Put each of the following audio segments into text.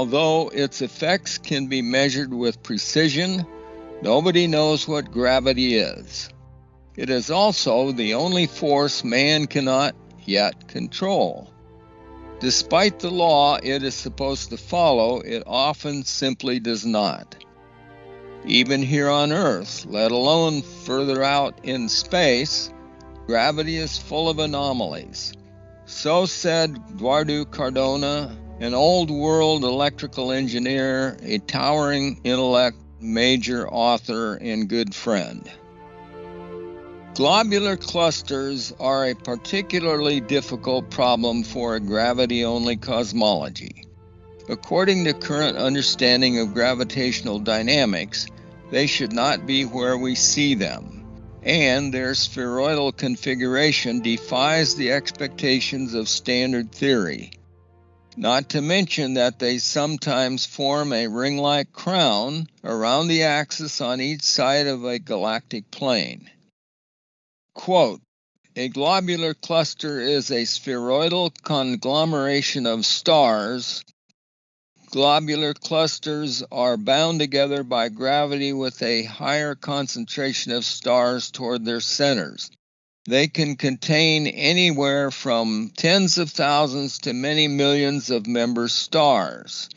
although its effects can be measured with precision, nobody knows what gravity is. It is also the only force man cannot yet control. Despite the law it is supposed to follow, it often simply does not. Even here on Earth, let alone further out in space, gravity is full of anomalies. So said Eduardo Cardona, an old world electrical engineer, a towering intellect, major author, and good friend. Globular clusters are a particularly difficult problem for a gravity-only cosmology. According to current understanding of gravitational dynamics, they should not be where we see them, and their spheroidal configuration defies the expectations of standard theory. Not to mention that they sometimes form a ring-like crown around the axis on each side of a galactic plane. Quote, "A globular cluster is a spheroidal conglomeration of stars. Globular clusters are bound together by gravity with a higher concentration of stars toward their centers. They can contain anywhere from tens of thousands to many millions of member stars.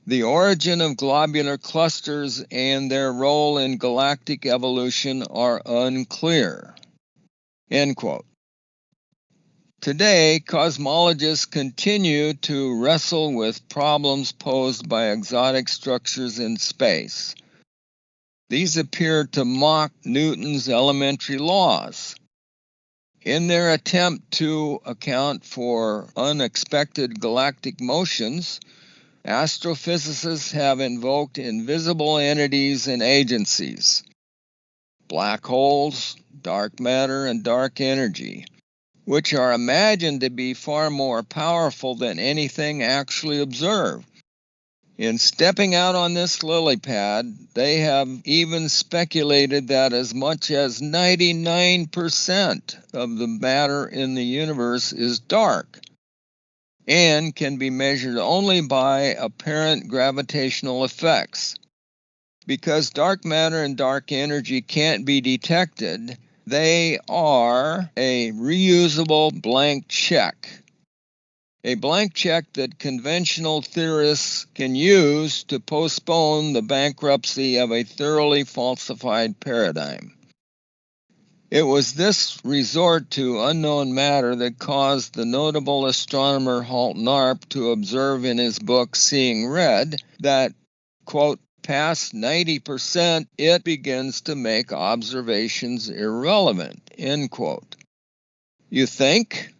The origin of globular clusters and their role in galactic evolution are unclear." End quote. Today, cosmologists continue to wrestle with problems posed by exotic structures in space. These appear to mock Newton's elementary laws. In their attempt to account for unexpected galactic motions, astrophysicists have invoked invisible entities and agencies, black holes, dark matter, and dark energy, which are imagined to be far more powerful than anything actually observed. In stepping out on this lily pad, they have even speculated that as much as 99% of the matter in the universe is dark and can be measured only by apparent gravitational effects. Because dark matter and dark energy can't be detected, they are a reusable blank check. A blank check that conventional theorists can use to postpone the bankruptcy of a thoroughly falsified paradigm. It was this resort to unknown matter that caused the notable astronomer Halton Arp to observe in his book Seeing Red that, quote, "past 90% it begins to make observations irrelevant," end quote. You think?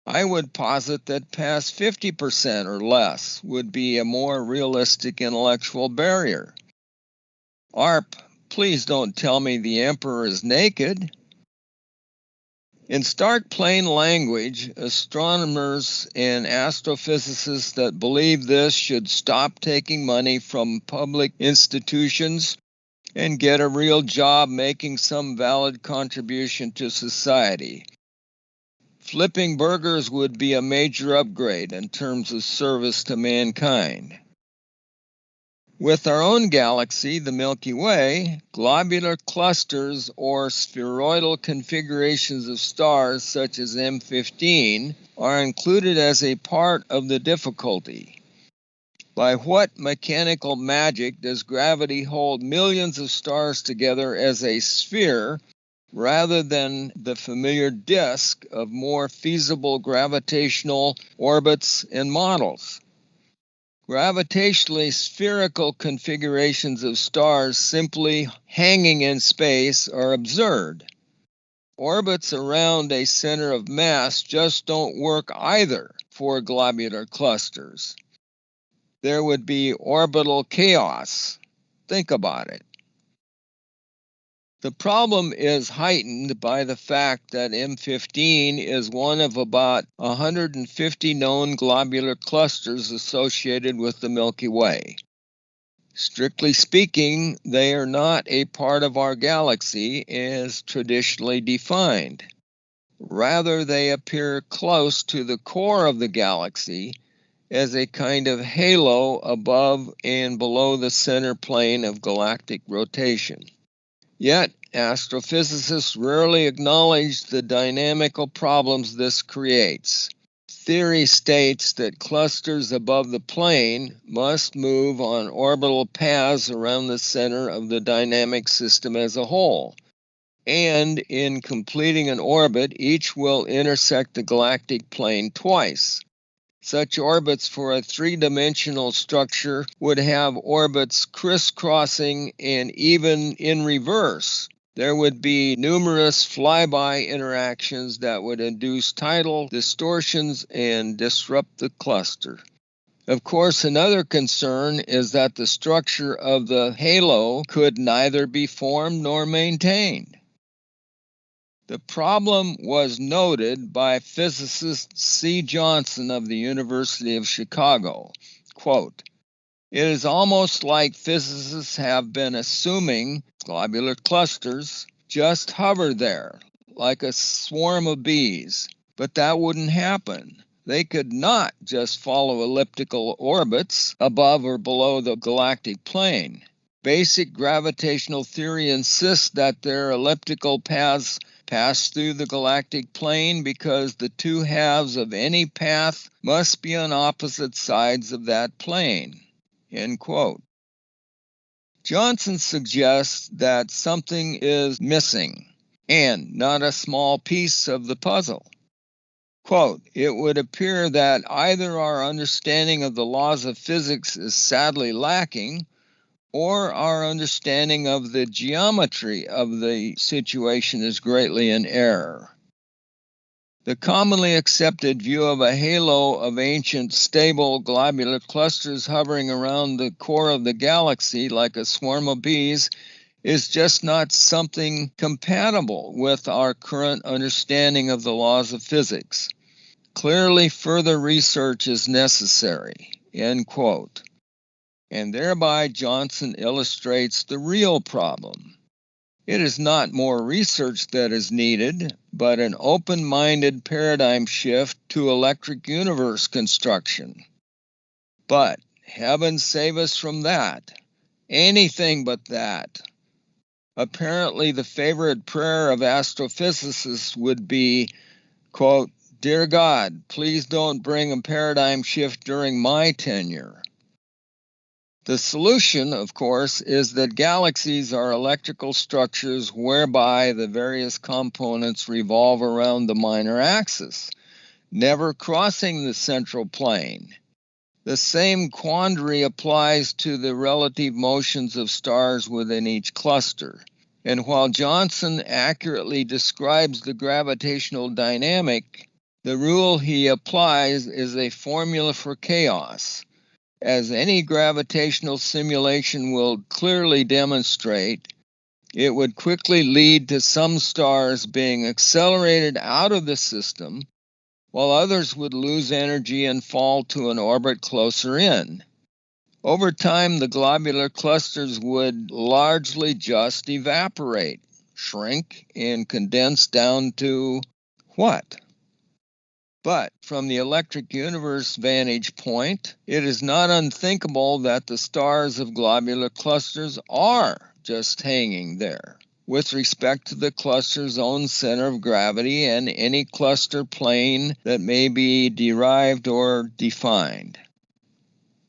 I would posit that past 50% or less would be a more realistic intellectual barrier. Arp, please don't tell me the emperor is naked. In stark plain language, astronomers and astrophysicists that believe this should stop taking money from public institutions and get a real job making some valid contribution to society. Flipping burgers would be a major upgrade in terms of service to mankind. With our own galaxy, the Milky Way, globular clusters or spheroidal configurations of stars such as M15 are included as a part of the difficulty. By what mechanical magic does gravity hold millions of stars together as a sphere rather than the familiar disk of more feasible gravitational orbits and models? Gravitationally spherical configurations of stars simply hanging in space are absurd. Orbits around a center of mass just don't work either for globular clusters. There would be orbital chaos. Think about it. The problem is heightened by the fact that M15 is one of about 150 known globular clusters associated with the Milky Way. Strictly speaking, they are not a part of our galaxy as traditionally defined. Rather, they appear close to the core of the galaxy as a kind of halo above and below the center plane of galactic rotation. Yet, astrophysicists rarely acknowledge the dynamical problems this creates. Theory states that clusters above the plane must move on orbital paths around the center of the dynamic system as a whole, and in completing an orbit, each will intersect the galactic plane twice. Such orbits for a three-dimensional structure would have orbits crisscrossing and even in reverse. There would be numerous flyby interactions that would induce tidal distortions and disrupt the cluster. Of course, another concern is that the structure of the halo could neither be formed nor maintained. The problem was noted by physicist C. Johnson of the University of Chicago. Quote, "It is almost like physicists have been assuming globular clusters just hover there, like a swarm of bees. But that wouldn't happen. They could not just follow elliptical orbits above or below the galactic plane. Basic gravitational theory insists that their elliptical paths pass through the galactic plane because the two halves of any path must be on opposite sides of that plane." End quote. Johnson suggests that something is missing, and not a small piece of the puzzle. Quote, "It would appear that either our understanding of the laws of physics is sadly lacking, or our understanding of the geometry of the situation is greatly in error. The commonly accepted view of a halo of ancient, stable globular clusters hovering around the core of the galaxy like a swarm of bees is just not something compatible with our current understanding of the laws of physics. Clearly, further research is necessary." End quote. And thereby Johnson illustrates the real problem. It is not more research that is needed, but an open-minded paradigm shift to electric universe construction. But heaven save us from that. Anything but that. Apparently, the favorite prayer of astrophysicists would be, quote, "Dear God, please don't bring a paradigm shift during my tenure." The solution, of course, is that galaxies are electrical structures whereby the various components revolve around the minor axis, never crossing the central plane. The same quandary applies to the relative motions of stars within each cluster. And while Johnson accurately describes the gravitational dynamic, the rule he applies is a formula for chaos. As any gravitational simulation will clearly demonstrate, it would quickly lead to some stars being accelerated out of the system, while others would lose energy and fall to an orbit closer in. Over time, the globular clusters would largely just evaporate, shrink, and condense down to what? But from the electric universe vantage point, it is not unthinkable that the stars of globular clusters are just hanging there, with respect to the cluster's own center of gravity and any cluster plane that may be derived or defined.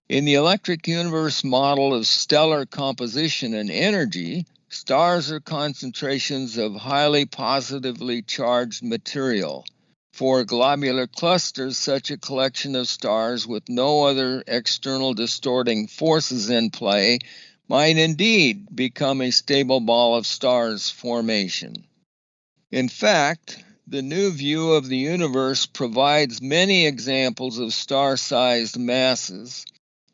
In the electric universe model of stellar composition and energy, stars are concentrations of highly positively charged material. For globular clusters, such a collection of stars with no other external distorting forces in play might indeed become a stable ball of stars formation. In fact, the new view of the universe provides many examples of star-sized masses,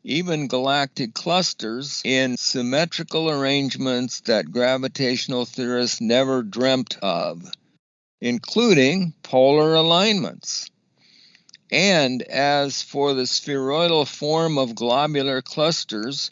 even galactic clusters, in symmetrical arrangements that gravitational theorists never dreamt of, including polar alignments. And as for the spheroidal form of globular clusters,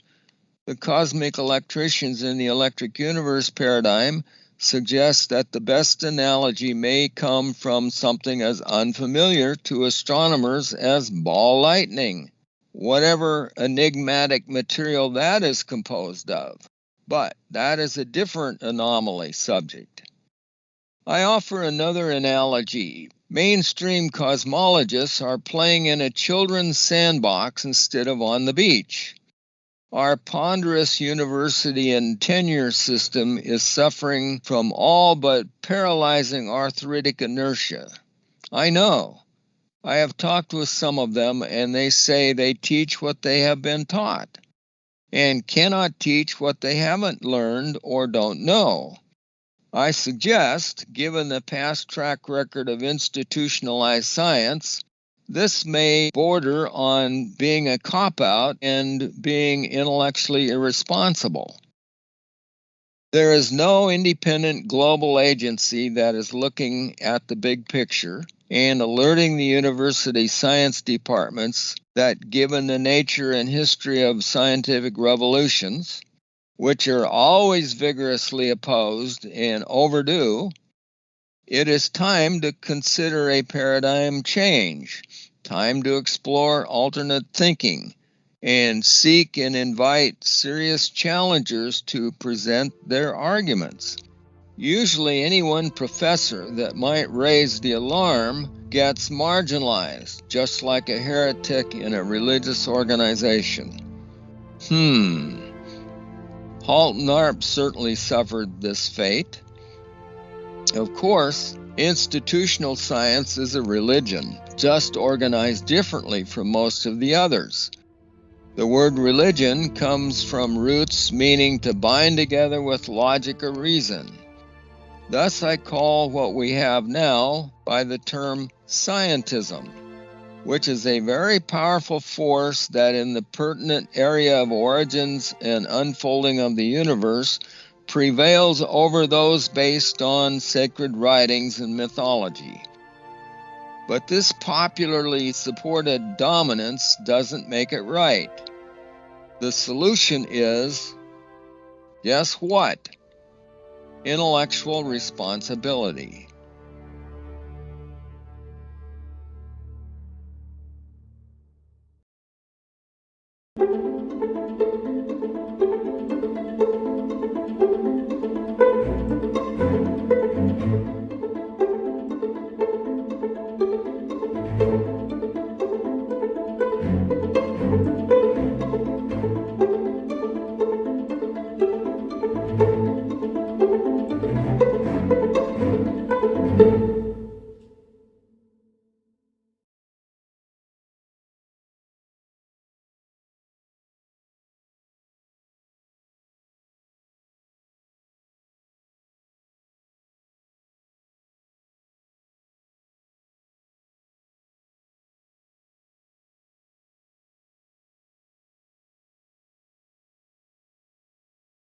the cosmic electricians in the electric universe paradigm suggest that the best analogy may come from something as unfamiliar to astronomers as ball lightning. whatever enigmatic material that is composed of. But that is a different anomaly subject. I offer another analogy. Mainstream cosmologists are playing in a children's sandbox instead of on the beach. Our ponderous university and tenure system is suffering from all but paralyzing arthritic inertia. I know. I have talked with some of them, and they say they teach what they have been taught and cannot teach what they haven't learned or don't know. I suggest, given the past track record of institutionalized science, this may border on being a cop-out and being intellectually irresponsible. There is no independent global agency that is looking at the big picture and alerting the university science departments that given the nature and history of scientific revolutions, which are always vigorously opposed and overdue, it is time to consider a paradigm change, time to explore alternate thinking, and seek and invite serious challengers to present their arguments. Usually any one professor that might raise the alarm gets marginalized, just like a heretic in a religious organization. Halton Arp certainly suffered this fate. Of course, institutional science is a religion, just organized differently from most of the others. The word religion comes from roots meaning to bind together with logic or reason. Thus I call what we have now by the term scientism, which is a very powerful force that in the pertinent area of origins and unfolding of the universe prevails over those based on sacred writings and mythology. But this popularly supported dominance doesn't make it right. The solution is, guess what? Intellectual responsibility.